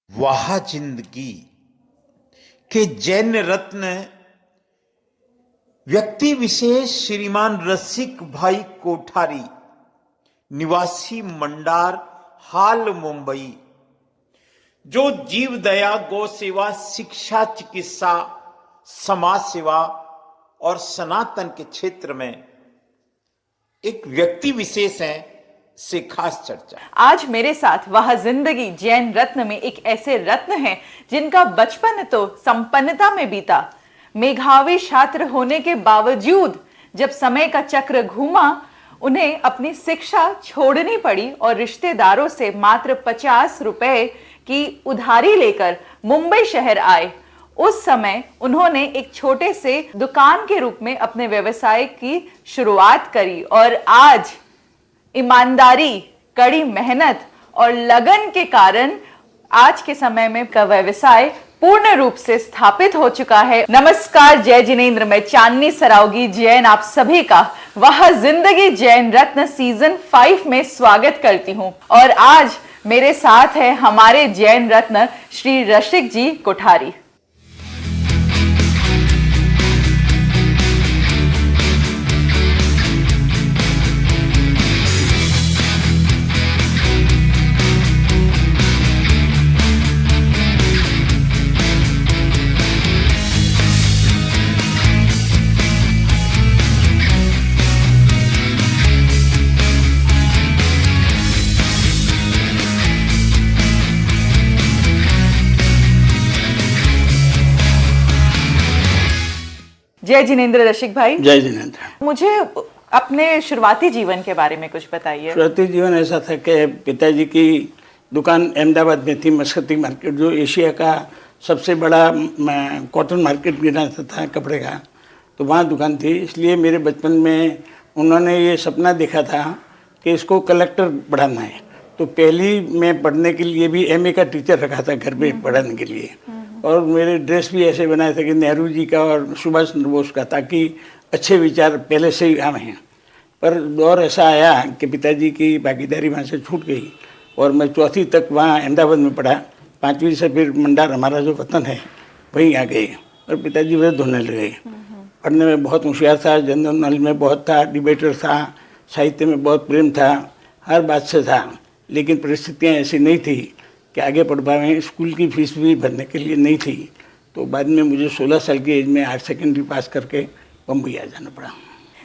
वाह जिंदगी के जैन रत्न व्यक्ति विशेष श्रीमान रसिक भाई कोठारी निवासी मंडार हाल मुंबई, जो जीव दया गौ सेवा शिक्षा चिकित्सा समाज सेवा और सनातन के क्षेत्र में एक व्यक्ति विशेष है से खास चर्चा। आज मेरे साथ वह जिंदगी जैन रत्न में एक ऐसे रत्न हैं जिनका बचपन तो संपन्नता में बीता। मेधावी छात्र होने के बावजूद जब समय का चक्र घूमा, उन्हें अपनी शिक्षा छोड़नी पड़ी और रिश्तेदारों से मात्र 50 रुपए की उधारी लेकर मुंबई शहर आए। उस समय उन्होंने एक छोटे से दुकान के रूप में अपने व्यवसाय की शुरुआत करी और आज ईमानदारी, कड़ी मेहनत और लगन के कारण आज के समय में का व्यवसाय पूर्ण रूप से स्थापित हो चुका है। नमस्कार, जय जिनेंद्र, मैं चांदनी सरावगी जैन आप सभी का वह जिंदगी जैन रत्न सीजन 5 में स्वागत करती हूं। और आज मेरे साथ है हमारे जैन रत्न श्री रसिक जी कोठारी। जय जिनेंद्र रसिक भाई। जय जिनेंद्र। मुझे अपने शुरुआती जीवन के बारे में कुछ बताइए। शुरुआती जीवन ऐसा था कि पिताजी की दुकान अहमदाबाद में थी, मस्कती मार्केट, जो एशिया का सबसे बड़ा कॉटन मार्केट गिना था कपड़े का, तो वहाँ दुकान थी। इसलिए मेरे बचपन में उन्होंने ये सपना देखा था कि इसको कलेक्टर पढ़ाना है। तो पहली मैं पढ़ने के लिए भी एमए का टीचर रखा था घर पे पढ़ाने के लिए, और मेरे ड्रेस भी ऐसे बनाए थे कि नेहरू जी का और सुभाष चंद्र बोस का, ताकि अच्छे विचार पहले से ही आए हैं। पर दौर ऐसा आया कि पिताजी की भागीदारी वहाँ से छूट गई और मैं चौथी तक वहाँ अहमदाबाद में पढ़ा। 5वीं से फिर मंडार, हमारा जो वतन है, वहीं आ गए और पिताजी वृद्ध होने लगे। पढ़ने में बहुत होशियार था, जनरल नॉलेज में बहुत था, डिबेटर था, साहित्य में बहुत प्रेम था, हर बात से था। लेकिन परिस्थितियाँ ऐसी नहीं थी कि आगे पढ़ पाएँ। स्कूल की फीस भी भरने के लिए नहीं थी। तो बाद में मुझे 16 साल की एज में हायर सेकेंडरी पास करके बम्बई आ जाना पड़ा।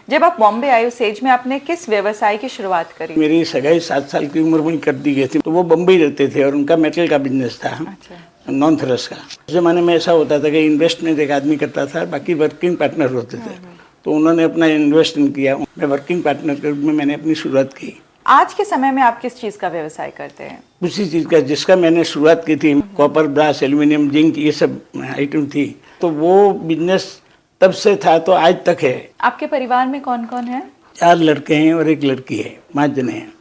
जब आप बॉम्बे आए उस एज में आपने किस व्यवसाय की शुरुआत करी? मेरी सगाई 7 साल की उम्र में कर दी गई थी। तो वो बम्बई रहते थे और उनका मेटल का बिजनेस था। अच्छा। नॉन फेरस का। उस जमाने में ऐसा होता था कि इन्वेस्टमेंट एक आदमी करता था, बाकी वर्किंग पार्टनर होते थे। तो उन्होंने अपना इन्वेस्टमेंट किया, मैं वर्किंग पार्टनर के रूप में मैंने अपनी शुरुआत की। आज के समय में आप किस चीज का व्यवसाय करते हैं? उसी चीज़ का जिसका मैंने शुरुआत की थी, कॉपर, ब्रास, एल्यूमिनियम, जिंक, ये सब आइटम थी। तो वो बिजनेस तब से था तो आज तक है। आपके परिवार में कौन कौन है? 4 लड़के हैं और 1 लड़की है, 5 जने हैं।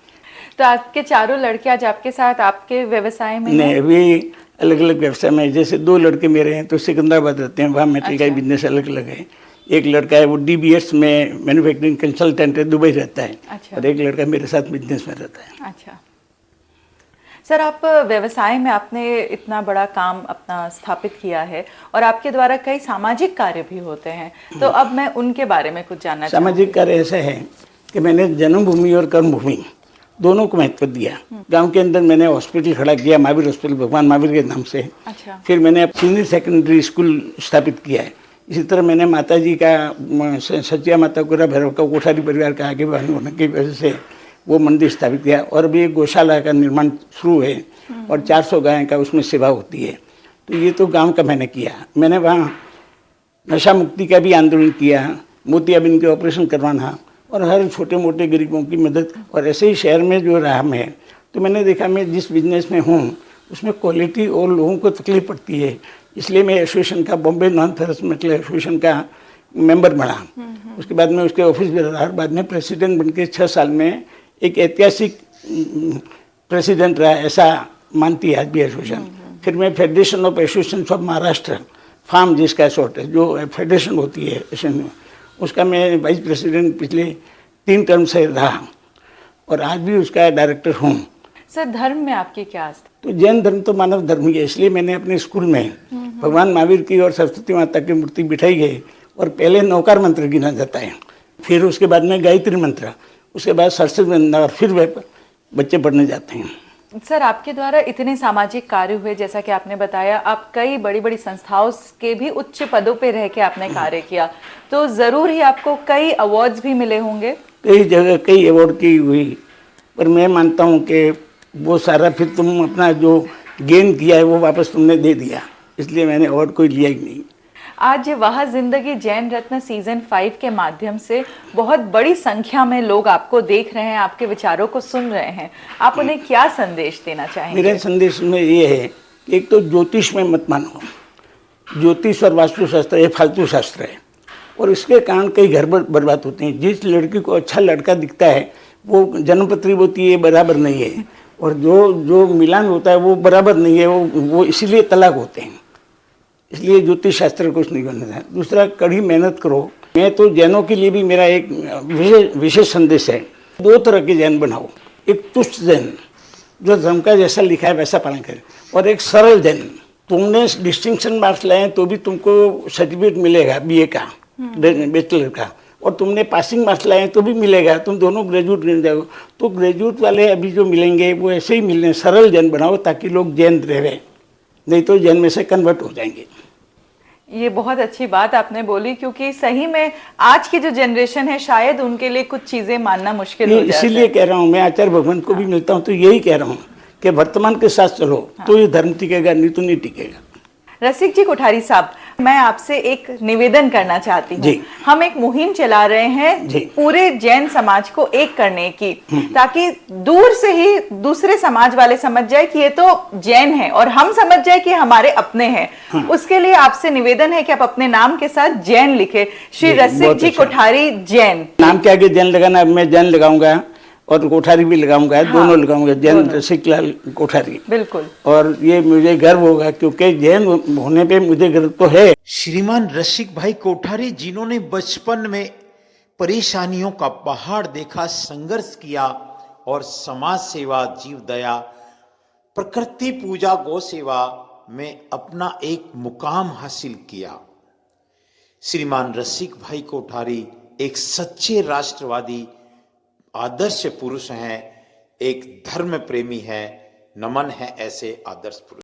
तो आपके चारों लड़के आज आपके साथ आपके व्यवसाय में नहीं, अभी अलग अलग व्यवसाय में। जैसे 2 लड़के मेरे हैं तो सिकंदराबाद रहते हैं, वहाँ मेटल का बिजनेस अलग अलग है। एक लड़का है वो DBS में मैन्युफैक्चरिंग कंसल्टेंट है, दुबई रहता है। अच्छा। और एक लड़का मेरे साथ बिजनेस में रहता है। अच्छा सर, आप व्यवसाय में आपने इतना बड़ा काम अपना स्थापित किया है और आपके द्वारा कई सामाजिक कार्य भी होते हैं, तो अब मैं उनके बारे में कुछ जानना चाहूँगी। सामाजिक कार्य ऐसा है कि मैंने जन्मभूमि और कर्मभूमि दोनों को महत्व दिया। गांव के अंदर मैंने हॉस्पिटल खड़ा किया, महावीर हॉस्पिटल, भगवान महावीर के नाम से। अच्छा। फिर मैंने सीनियर सेकेंडरी स्कूल स्थापित किया है। इसी तरह मैंने माता जी का, सचिया माता गुरा भैरव का, कोठारी परिवार का आगे बढ़ने होने की वजह से वो मंदिर स्थापित किया। और अभी एक गौशाला का निर्माण शुरू है और 400 गायें का उसमें सेवा होती है। तो ये तो गांव का मैंने किया। मैंने वहाँ नशा मुक्ति का भी आंदोलन किया, मोतियाबिंद के ऑपरेशन करवाना और हर छोटे मोटे गरीबों की मदद। और ऐसे ही शहर में जो रहा मैं, तो मैंने देखा मैं जिस बिजनेस में हूँ उसमें क्वालिटी और लोगों को तकलीफ पड़ती है। इसलिए मैं एसोसिएशन का, Bombay non ferrous metal association का मेंबर बना। उसके बाद में उसके ऑफिस में रहा, बाद में प्रेसिडेंट बनके 6 साल में एक ऐतिहासिक प्रेसिडेंट रहा, ऐसा मानती है आज भी एसोसिएशन। फिर मैं federation of association of Maharashtra, form जिसका शॉर्ट है, जो फेडरेशन होती है एसोसिएशन, उसका मैं वाइस प्रेसिडेंट पिछले 3 टर्म से रहा और आज भी उसका डायरेक्टर हूँ। सर, धर्म में आपकी क्या आस्था? तो जैन धर्म तो मानव धर्म ही है, इसलिए मैंने अपने स्कूल में भगवान महावीर की और सरस्वती माता की मूर्ति बिठाई गई और पहले नौकार मंत्र गिना जाता है, फिर उसके बाद में गायत्री मंत्र, उसके बाद सरस्वती मंत्र और फिर वे बच्चे पढ़ने जाते हैं। सर, आपके द्वारा इतने सामाजिक कार्य हुए, जैसा कि आपने बताया, आप कई बड़ी बड़ी संस्थाओं के भी उच्च पदों पे रह के आपने कार्य किया, तो जरूर ही आपको कई अवार्ड्स भी मिले होंगे। कई जगह कई अवार्ड की हुई, पर मैं मानता हूँ कि वो सारा फिर तुम अपना जो गेन किया है वो वापस तुमने दे दिया, इसलिए मैंने अवार्ड कोई लिया ही नहीं। आज वह जिंदगी जैन रत्न सीजन 5 के माध्यम से बहुत बड़ी संख्या में लोग आपको देख रहे हैं, आपके विचारों को सुन रहे हैं, आप उन्हें क्या संदेश देना चाहेंगे? मेरे संदेश में ये है कि एक तो ज्योतिष में मत मानो, ज्योतिष और वास्तुशास्त्र ये फालतू शास्त्र है और इसके कारण कई घर बर्बाद होते हैं। जिस लड़की को अच्छा लड़का दिखता है वो जन्मपत्री होती है बराबर नहीं है, और जो मिलान होता है वो बराबर नहीं है, वो इसीलिए तलाक होते हैं। इसलिए ज्योतिष शास्त्र कुछ नहीं करना है। दूसरा, कड़ी मेहनत करो। मैं तो जैनों के लिए भी मेरा एक विशेष संदेश है, 2 तरह के जैन बनाओ, एक तुष्ट जैन जो धर्म का जैसा लिखा है वैसा पालन करे, और एक सरल जैन। तुमने डिस्टिंक्शन मार्क्स लाए तो भी तुमको सर्टिफिकेट मिलेगा BA का, बैचलर का, और तुमने पासिंग मार्क्स लाए तो भी मिलेगा, तुम दोनों ग्रेजुएट मिल जाओ। तो ग्रेजुएट वाले अभी जो मिलेंगे वो ऐसे ही मिलने, सरल जैन बनाओ ताकि लोग जैन रहे, नहीं तो जैन में से कन्वर्ट हो जाएंगे। ये बहुत अच्छी बात आपने बोली, क्योंकि सही में आज की जो जनरेशन है शायद उनके लिए कुछ चीजें मानना मुश्किल हो जाता है। इसीलिए कह रहा हूँ, मैं आचार्य भगवंत को भी मिलता हूँ तो यही कह रहा हूँ कि वर्तमान के साथ चलो तो ये धर्म टिकेगा, नहीं तो नहीं टिकेगा। रसिक जी कोठारी साहब, मैं आपसे एक निवेदन करना चाहती हूँ। हम एक मुहिम चला रहे हैं पूरे जैन समाज को एक करने की, ताकि दूर से ही दूसरे समाज वाले समझ जाए कि ये तो जैन है और हम समझ जाए कि हमारे अपने हैं। उसके लिए आपसे निवेदन है कि आप अपने नाम के साथ जैन लिखे, श्री रसिक जी कोठारी जैन। नाम के आगे जैन लगाना, मैं जैन लगाऊंगा और कोठारी भी लगाऊंगा, हाँ, दोनों लगाऊंगा, जैन रसिक लाल कोठारी। बिल्कुल। और ये मुझे गर्व होगा क्योंकि जैन होने पे मुझे गर्व तो है। श्रीमान रसिक भाई कोठारी, जिन्होंने बचपन में परेशानियों का पहाड़ देखा, संघर्ष किया और समाज सेवा, जीव दया, प्रकृति पूजा, गौ सेवा में अपना एक मुकाम हासिल किया। श्रीमान रसिक भाई कोठारी एक सच्चे राष्ट्रवादी आदर्श पुरुष हैं, एक धर्म प्रेमी है। नमन है ऐसे आदर्श पुरुष।